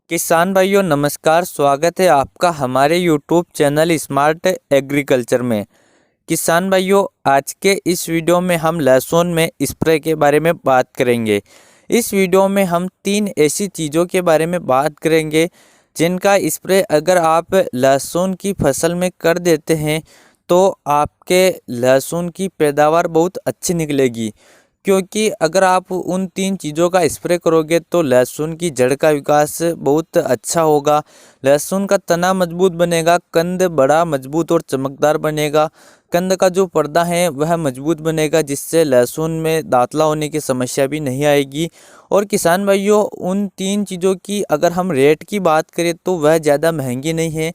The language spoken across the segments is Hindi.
किसान भाइयों नमस्कार। स्वागत है आपका हमारे यूट्यूब चैनल स्मार्ट एग्रीकल्चर में। किसान भाइयों आज के इस वीडियो में हम लहसुन में स्प्रे के बारे में बात करेंगे। इस वीडियो में हम 3 ऐसी चीज़ों के बारे में बात करेंगे जिनका स्प्रे अगर आप लहसुन की फसल में कर देते हैं तो आपके लहसुन की पैदावार बहुत अच्छी निकलेगी। क्योंकि अगर आप उन 3 चीज़ों का स्प्रे करोगे तो लहसुन की जड़ का विकास बहुत अच्छा होगा, लहसुन का तना मजबूत बनेगा, कंद बड़ा मजबूत और चमकदार बनेगा, कंद का जो पर्दा है वह मजबूत बनेगा जिससे लहसुन में दांतला होने की समस्या भी नहीं आएगी। और किसान भाइयों उन 3 चीज़ों की अगर हम रेट की बात करें तो वह ज़्यादा महंगी नहीं है।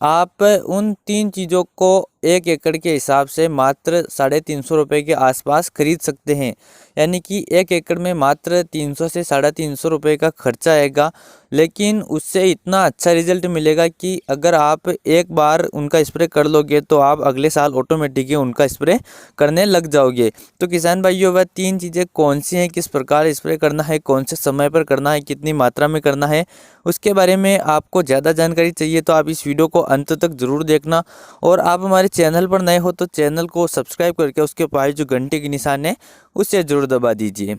आप उन 3 चीज़ों को 1 एकड़ के हिसाब से मात्र 350 रुपये के आसपास खरीद सकते हैं। यानी कि 1 एकड़ में मात्र 300 से 350 रुपये का खर्चा आएगा, लेकिन उससे इतना अच्छा रिजल्ट मिलेगा कि अगर आप एक बार उनका स्प्रे कर लोगे तो आप अगले साल ऑटोमेटिक ही उनका स्प्रे करने लग जाओगे। तो किसान भाइयों वह 3 चीज़ें कौन सी हैं, किस प्रकार स्प्रे करना है, कौन से समय पर करना है, कितनी मात्रा में करना है, उसके बारे में आपको ज़्यादा जानकारी चाहिए तो आप इस वीडियो को अंत तक ज़रूर देखना। और आप हमारे चैनल पर नए हो तो चैनल को सब्सक्राइब करके उसके पास जो घंटे की निशान है उसे ज़रूर दबा दीजिए।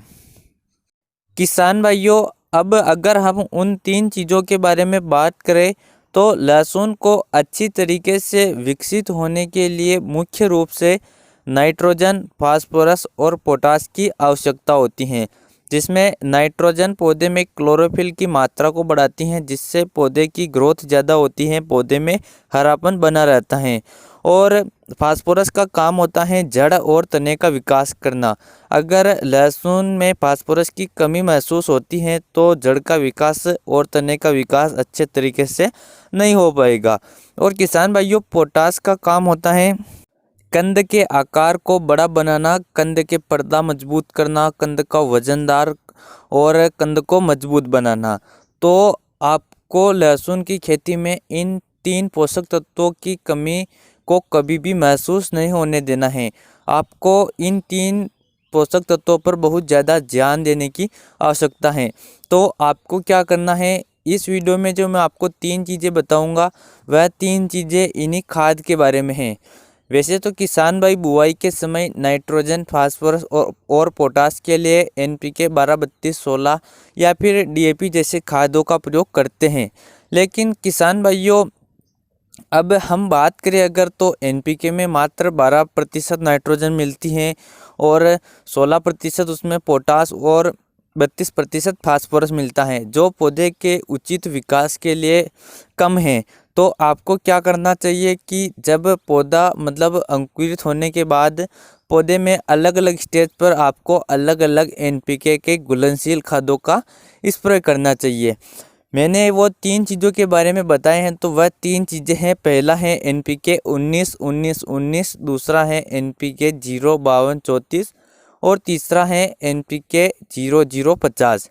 किसान भाइयों अब अगर हम उन 3 चीज़ों के बारे में बात करें तो लहसुन को अच्छी तरीके से विकसित होने के लिए मुख्य रूप से नाइट्रोजन, फास्फोरस और पोटास की आवश्यकता होती है, जिसमें नाइट्रोजन पौधे में क्लोरोफिल की मात्रा को बढ़ाती हैं जिससे पौधे की ग्रोथ ज़्यादा होती है, पौधे में हरापन बना रहता है। और फास्फोरस का काम होता है जड़ और तने का विकास करना। अगर लहसुन में फास्फोरस की कमी महसूस होती है तो जड़ का विकास और तने का विकास अच्छे तरीके से नहीं हो पाएगा। और किसान भाइयों पोटास का काम होता है कंद के आकार को बड़ा बनाना, कंद के पर्दा मजबूत करना, कंद का वजनदार और कंद को मजबूत बनाना। तो आपको लहसुन की खेती में इन 3 पोषक तत्वों की कमी को कभी भी महसूस नहीं होने देना है। आपको इन 3 पोषक तत्वों पर बहुत ज़्यादा ध्यान देने की आवश्यकता है। तो आपको क्या करना है, इस वीडियो में जो मैं आपको 3 चीज़ें बताऊंगा वह 3 चीज़ें इन्हीं खाद के बारे में हैं। वैसे तो किसान भाई बुआई के समय नाइट्रोजन, फास्फोरस और पोटास के लिए NPK 12-32-16 या फिर DAP जैसे खादों का प्रयोग करते हैं। लेकिन किसान भाइयों अब हम बात करें अगर तो NPK में मात्र 12% नाइट्रोजन मिलती है और 16% उसमें पोटास और 32% फास्फोरस मिलता है, जो पौधे के उचित विकास के लिए कम है। तो आपको क्या करना चाहिए कि जब पौधा मतलब अंकुरित होने के बाद पौधे में अलग अलग स्टेज पर आपको अलग अलग NPK के घुलनशील खादों का स्प्रे करना चाहिए। मैंने वो 3 चीज़ों के बारे में बताए हैं तो वह 3 चीज़ें हैं। पहला है NPK 19-19-19, दूसरा है NPK 0-52-34 और तीसरा है NPK 00-50।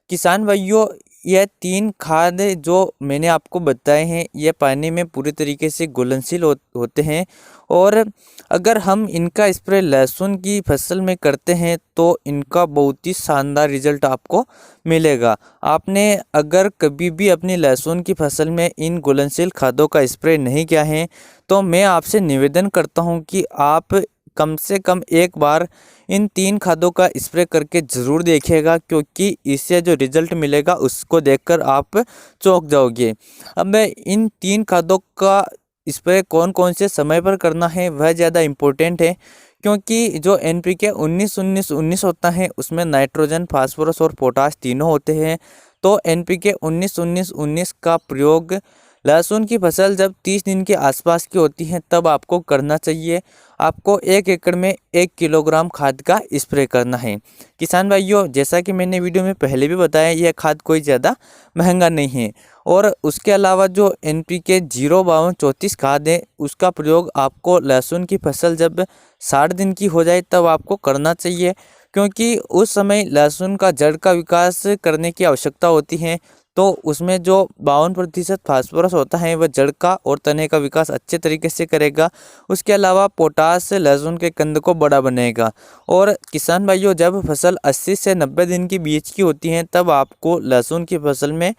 किसान भाइयों यह 3 खाद जो मैंने आपको बताए हैं ये पानी में पूरी तरीके से घुलनशील होते हैं और अगर हम इनका स्प्रे लहसुन की फसल में करते हैं तो इनका बहुत ही शानदार रिजल्ट आपको मिलेगा। आपने अगर कभी भी अपनी लहसुन की फसल में इन घुलनशील खादों का स्प्रे नहीं किया है तो मैं आपसे निवेदन करता हूं कि आप कम से कम एक बार इन 3 खादों का स्प्रे करके ज़रूर देखिएगा, क्योंकि इससे जो रिज़ल्ट मिलेगा उसको देखकर आप चौंक जाओगे। अब मैं इन 3 खादों का स्प्रे कौन कौन से समय पर करना है वह ज़्यादा इम्पोर्टेंट है, क्योंकि जो NPK 19-19-19 होता है उसमें नाइट्रोजन, फास्फोरस और पोटाश तीनों होते हैं। तो NPK 19-19-19 का प्रयोग लहसुन की फसल जब 30 दिन के आसपास की होती है तब आपको करना चाहिए। आपको 1 एकड़ में 1 किलोग्राम खाद का स्प्रे करना है। किसान भाइयों जैसा कि मैंने वीडियो में पहले भी बताया यह खाद कोई ज़्यादा महंगा नहीं है। और उसके अलावा जो NPK 0-52-34 खाद है उसका प्रयोग आपको लहसुन की फसल जब 60 दिन की हो जाए तब आपको करना चाहिए, क्योंकि उस समय लहसुन का जड़ का विकास करने की आवश्यकता होती है। तो उसमें जो 52% फास्फोरस होता है वह जड़ का और तने का विकास अच्छे तरीके से करेगा। उसके अलावा पोटास लहसुन के कंद को बड़ा बनाएगा। और किसान भाइयों जब फसल 80 से 90 दिन के बीच की होती है तब आपको लहसुन की फसल में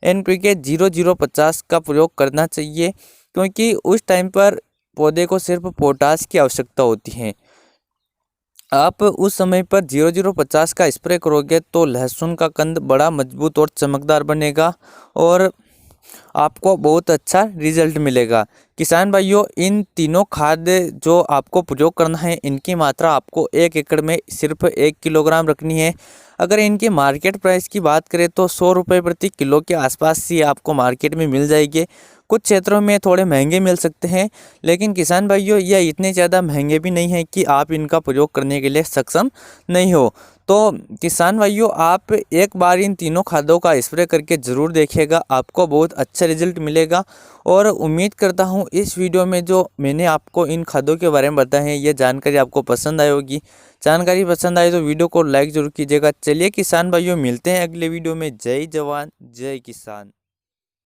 NPK 0050 का प्रयोग करना चाहिए, क्योंकि उस टाइम पर पौधे को सिर्फ पोटास की आवश्यकता होती है। आप उस समय पर 0050 का स्प्रे करोगे तो लहसुन का कंद बड़ा मजबूत और चमकदार बनेगा और आपको बहुत अच्छा रिजल्ट मिलेगा। किसान भाइयों, इन तीनों खाद जो आपको प्रयोग करना है, इनकी मात्रा आपको 1 एकड़ में सिर्फ 1 किलोग्राम रखनी है। अगर इनकी मार्केट प्राइस की बात करें तो 100 रुपये प्रति किलो के आसपास ही आपको मार्केट में मिल जाएगी। कुछ क्षेत्रों में थोड़े महंगे मिल सकते हैं, लेकिन किसान भाइयों यह इतने ज़्यादा महंगे भी नहीं हैं कि आप इनका प्रयोग करने के लिए सक्षम नहीं हो। तो किसान भाइयों, आप एक बार इन तीनों खादों का स्प्रे करके ज़रूर देखिएगा, आपको बहुत अच्छा रिजल्ट मिलेगा। और उम्मीद करता हूँ इस वीडियो में जो मैंने आपको इन खादों के बारे में बताया है, ये जानकारी आपको पसंद आई होगी। जानकारी पसंद आए तो वीडियो को लाइक ज़रूर कीजिएगा। चलिए किसान भाइयों, मिलते हैं अगले वीडियो में। जय जवान जय किसान।